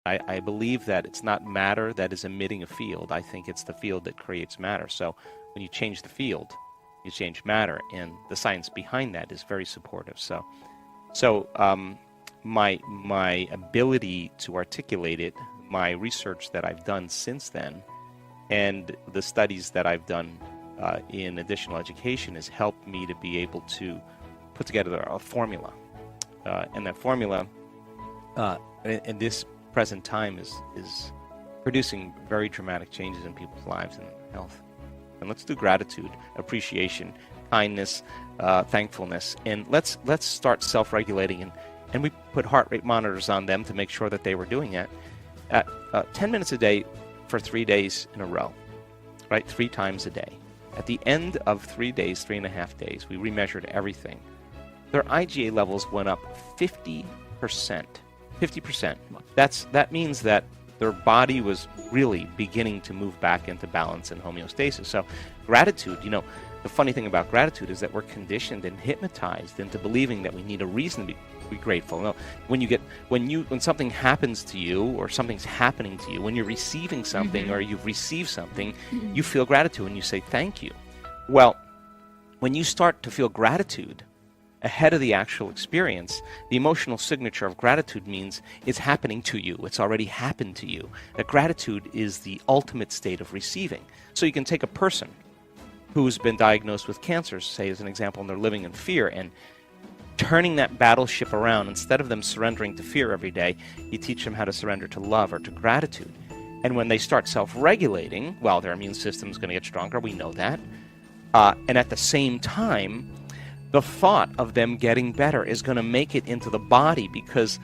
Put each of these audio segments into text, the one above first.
I believe that it's not matter that is emitting a field. I think it's the field that creates matter. So when you change the field, you change matter, and the science behind that is very supportive. So my ability to articulate it, my research that I've done since then, and the studies that I've done in additional education has helped me to be able to put together a formula. And that formula, in this present time, is producing very dramatic changes in people's lives and health. And let's do gratitude, appreciation, kindness, thankfulness, and let's start self-regulating. And we put heart rate monitors on them to make sure that they were doing it at 10 minutes a day for 3 days in a row, right? 3 times a day. At the end of 3 days, 3.5 days, we remeasured everything. Their IgA levels went up 50%. 50%. That means that their body was really beginning to move back into balance and homeostasis. So gratitude, the funny thing about gratitude is that we're conditioned and hypnotized into believing that we need a reason to be grateful. No, when something happens to you, or something's happening to you, when you're receiving something, or you've received something, you feel gratitude and you say thank you. Well, when you start to feel gratitude ahead of the actual experience, the emotional signature of gratitude means it's happening to you. It's already happened to you. That gratitude is the ultimate state of receiving. So you can take a person who's been diagnosed with cancer, say as an example, and they're living in fear, and turning that battleship around. Instead of them surrendering to fear every day, you teach them how to surrender to love or to gratitude. And when they start self-regulating, well, their immune system is going to get stronger. We know that. And at the same time, the thought of them getting better is going to make it into the body, because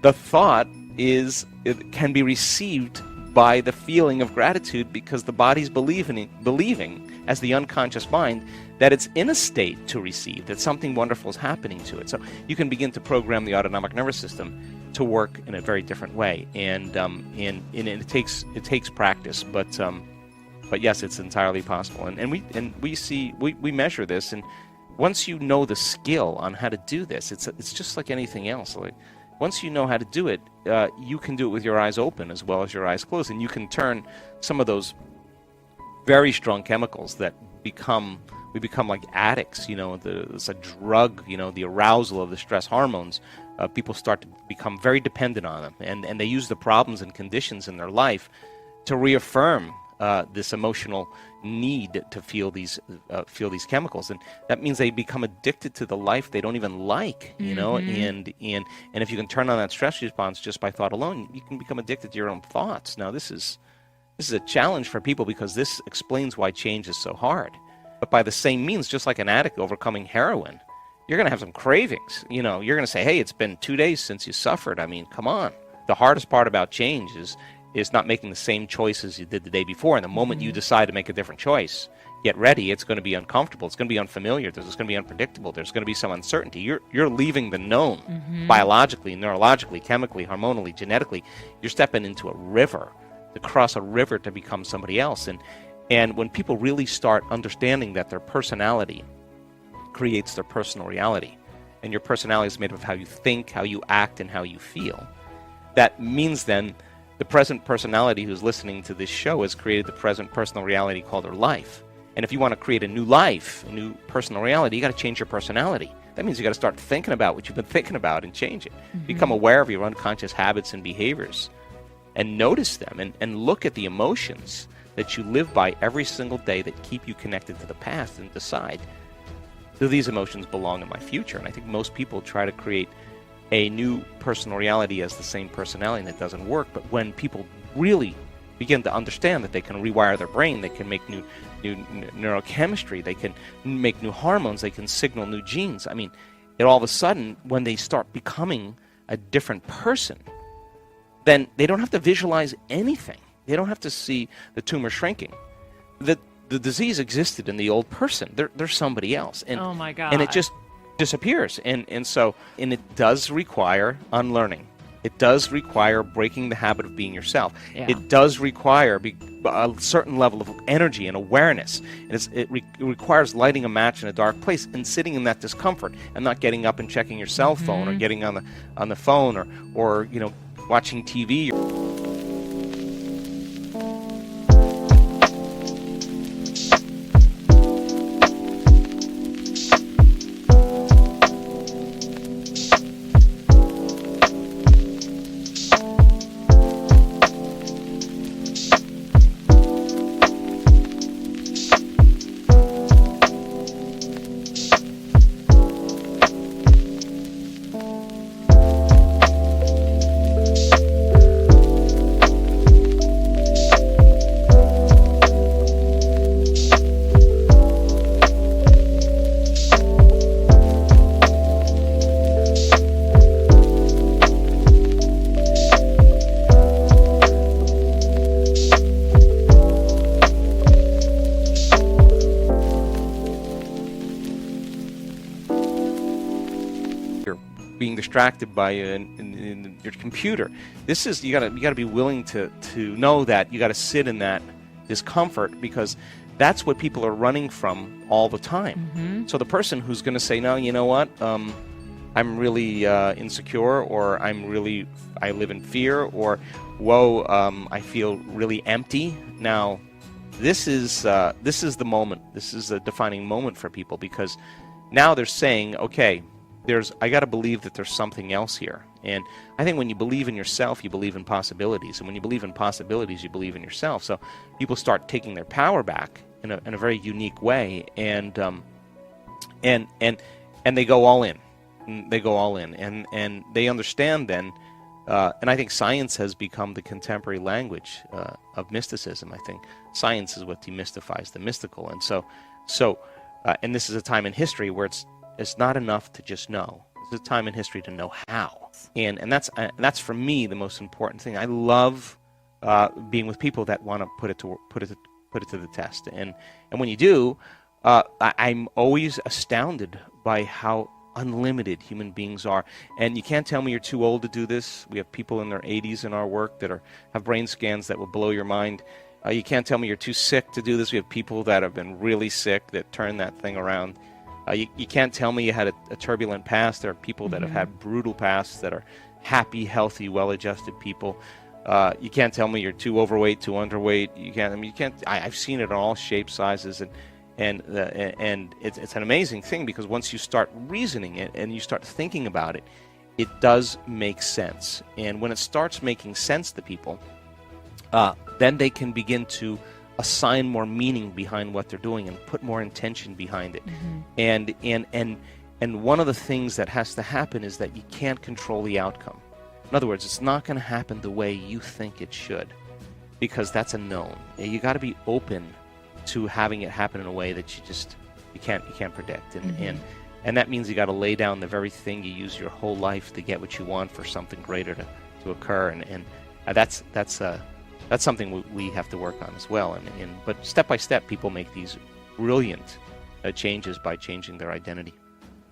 the thought it can be received by the feeling of gratitude, because the body's believing as the unconscious mind that it's in a state to receive, that something wonderful is happening to it. So you can begin to program the autonomic nervous system to work in a very different way, and it takes practice, but yes, it's entirely possible. And we measure this, and once you know the skill on how to do this, it's just like anything else. Like, once you know how to do it, you can do it with your eyes open as well as your eyes closed, and you can turn some of those very strong chemicals that we become like addicts. It's a drug. The arousal of the stress hormones. People start to become very dependent on them, and they use the problems and conditions in their life to reaffirm this emotional need to feel these chemicals, and that means they become addicted to the life they don't even like, and if you can turn on that stress response just by thought alone, you can become addicted to your own thoughts. Now this is a challenge for people, because this explains why change is so hard. But by the same means, just like an addict overcoming heroin, you're going to have some cravings. You're going to say, hey, it's been 2 days since you suffered. I mean, come on. The hardest part about change is not making the same choices you did the day before. And the moment you decide to make a different choice, get ready. It's going to be uncomfortable. It's going to be unfamiliar. It's going to be unpredictable. There's going to be some uncertainty. You're leaving the known, biologically, neurologically, chemically, hormonally, genetically. You're stepping into a river, to cross a river to become somebody else. And when people really start understanding that their personality creates their personal reality, and your personality is made up of how you think, how you act, and how you feel, that means then the present personality who's listening to this show has created the present personal reality called their life. And if you want to create a new life, a new personal reality, you got to change your personality. That means you got to start thinking about what you've been thinking about and change it. Become aware of your unconscious habits and behaviors, and notice them, and look at the emotions that you live by every single day that keep you connected to the past, and decide, do these emotions belong in my future? And I think most people try to create a new personal reality as the same personality, and it doesn't work. But when people really begin to understand that they can rewire their brain, they can make new neurochemistry, they can make new hormones, they can signal new genes. I mean, it all of a sudden, when they start becoming a different person, then they don't have to visualize anything. They don't have to see the tumor shrinking. The disease existed in the old person. They're somebody else. And, oh my God. And it just disappears. And it does require unlearning. It does require breaking the habit of being yourself. Yeah. It does require a certain level of energy and awareness. And it requires lighting a match in a dark place and sitting in that discomfort, and not getting up and checking your cell phone, or getting on the phone, or watching TV. Being distracted by in your computer. This is you gotta be willing to know that you got to sit in that discomfort, because that's what people are running from all the time. So the person who's going to say, no, you know what, I'm really insecure, or I live in fear, or whoa, I feel really empty. Now, this is the moment. This is a defining moment for people, because now they're saying, okay, I got to believe that there's something else here. And I think when you believe in yourself, you believe in possibilities. And when you believe in possibilities, you believe in yourself. So people start taking their power back in a very unique way, and they go all in. They go all in, and they understand then. And I think science has become the contemporary language of mysticism. I think science is what demystifies the mystical. And so and this is a time in history where it's not enough to just know. It's a time in history to know how, and that's for me the most important thing. I love being with people that want to put it to the test, and when you do, I'm always astounded by how unlimited human beings are. And you can't tell me you're too old to do this. We have people in their 80s in our work that have brain scans that will blow your mind. You can't tell me you're too sick to do this. We have people that have been really sick that turn that thing around. You can't tell me you had a turbulent past. There are people that have had brutal pasts that are happy, healthy, well-adjusted people. You can't tell me you're too overweight, too underweight. You can't. I've seen it in all shapes, sizes, and it's an amazing thing, because once you start reasoning it and you start thinking about it, it does make sense. And when it starts making sense to people, then they can begin to assign more meaning behind what they're doing and put more intention behind it. And one of the things that has to happen is that you can't control the outcome. In other words, it's not going to happen the way you think it should, because that's a known. You got to be open to having it happen in a way that you can't predict. And that means you got to lay down the very thing you use your whole life to get what you want for something greater to occur. And that's something we have to work on as well. But step by step, people make these brilliant changes by changing their identity.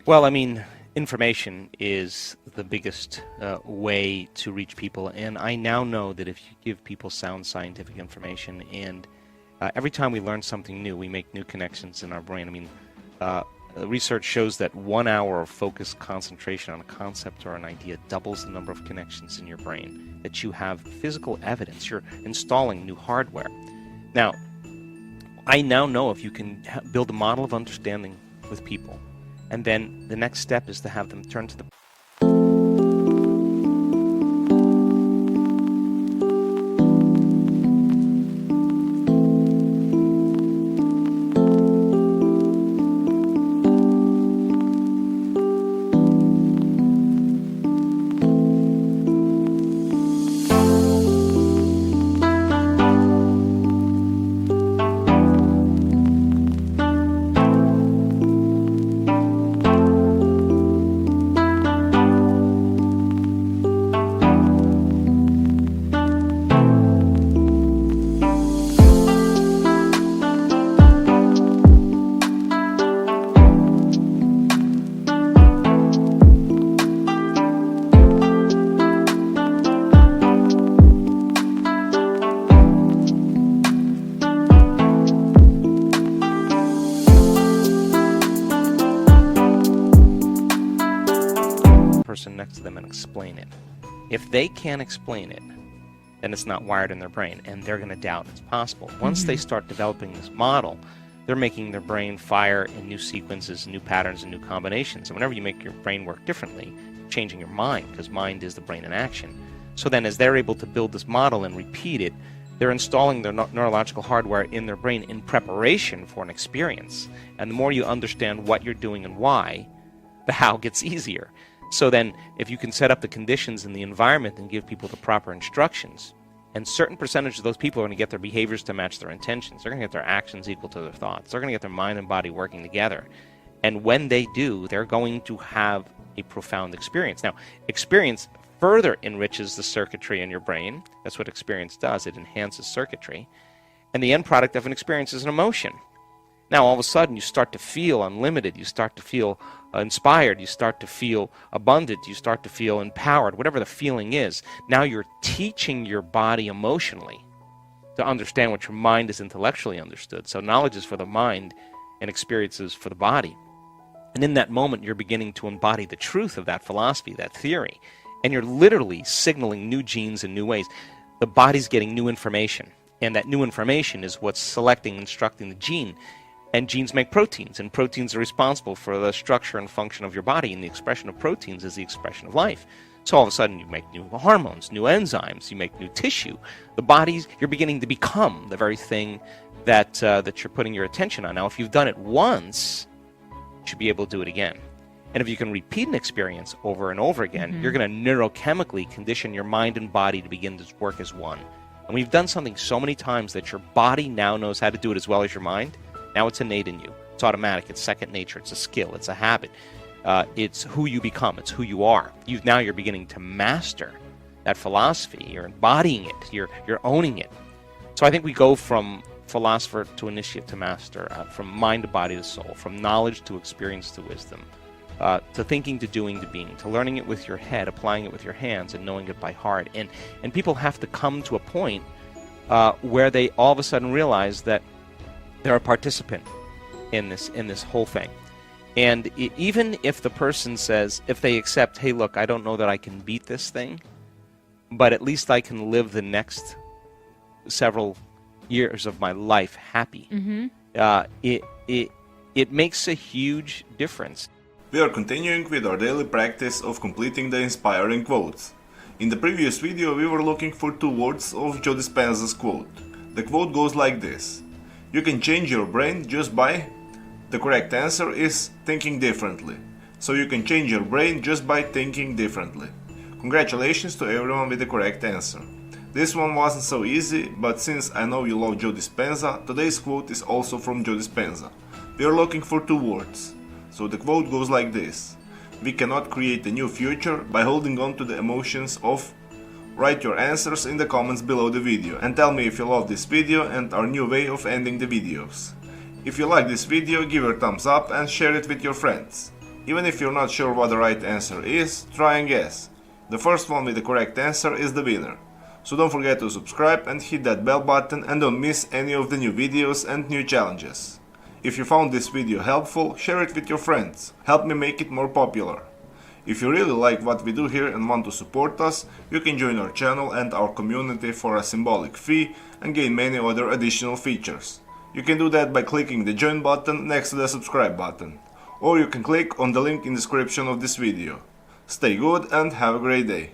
Well, I mean, information is the biggest way to reach people. And I now know that if you give people sound scientific information, and every time we learn something new, we make new connections in our brain. I mean, research shows that 1 hour of focused concentration on a concept or an idea doubles the number of connections in your brain, that you have physical evidence. You're installing new hardware. Now, I now know if you can build a model of understanding with people, and then the next step is to have them turn to the person next to them and explain it. If they can't explain it, then it's not wired in their brain, and they're going to doubt it's possible. Once they start developing this model, they're making their brain fire in new sequences, new patterns, and new combinations. And whenever you make your brain work differently, you're changing your mind, because mind is the brain in action. So then as they're able to build this model and repeat it, they're installing their neurological hardware in their brain in preparation for an experience. And the more you understand what you're doing and why, the how gets easier. So then if you can set up the conditions and the environment and give people the proper instructions, and certain percentage of those people are going to get their behaviors to match their intentions. They're going to get their actions equal to their thoughts. They're going to get their mind and body working together. And when they do, they're going to have a profound experience. Now, experience further enriches the circuitry in your brain. That's what experience does. It enhances circuitry. And the end product of an experience is an emotion. Now, all of a sudden, you start to feel unlimited. You start to feel inspired. You start to feel abundant. You start to feel empowered, whatever the feeling is. Now you're teaching your body emotionally to understand what your mind is intellectually understood. So knowledge is for the mind and experience is for the body. And in that moment, you're beginning to embody the truth of that philosophy, that theory. And you're literally signaling new genes in new ways. The body's getting new information. And that new information is what's selecting and instructing the gene. And genes make proteins, and proteins are responsible for the structure and function of your body, and the expression of proteins is the expression of life. So all of a sudden you make new hormones, new enzymes, you make new tissue. The body's, you're beginning to become the very thing that, that you're putting your attention on. Now, if you've done it once, you should be able to do it again. And if you can repeat an experience over and over again, you're going to neurochemically condition your mind and body to begin to work as one. And we've done something so many times that your body now knows how to do it as well as your mind. Now it's innate in you. It's automatic. It's second nature. It's a skill. It's a habit. It's who you become. It's who you are. Now you're beginning to master that philosophy. You're embodying it. You're owning it. So I think we go from philosopher to initiate to master, from mind to body to soul, from knowledge to experience to wisdom, to thinking to doing to being, to learning it with your head, applying it with your hands, and knowing it by heart. And people have to come to a point where they all of a sudden realize that they're a participant in this whole thing. And even if the person says, if they accept, hey, look, I don't know that I can beat this thing, but at least I can live the next several years of my life happy. It makes a huge difference. We are continuing with our daily practice of completing the inspiring quotes. In the previous video we were looking for 2 words of Joe Dispenza's quote. The quote goes like this: you can change your brain just by... The correct answer is thinking differently. So you can change your brain just by thinking differently. Congratulations to everyone with the correct answer. This one wasn't so easy, but since I know you love Joe Dispenza, today's quote is also from Joe Dispenza. We are looking for 2 words. So the quote goes like this: we cannot create a new future by holding on to the emotions of... Write your answers in the comments below the video and tell me if you love this video and our new way of ending the videos. If you like this video, give it a thumbs up and share it with your friends. Even if you're not sure what the right answer is, try and guess. The first one with the correct answer is the winner. So don't forget to subscribe and hit that bell button and don't miss any of the new videos and new challenges. If you found this video helpful, share it with your friends. Help me make it more popular. If you really like what we do here and want to support us, you can join our channel and our community for a symbolic fee and gain many other additional features. You can do that by clicking the join button next to the subscribe button, or you can click on the link in the description of this video. Stay good and have a great day.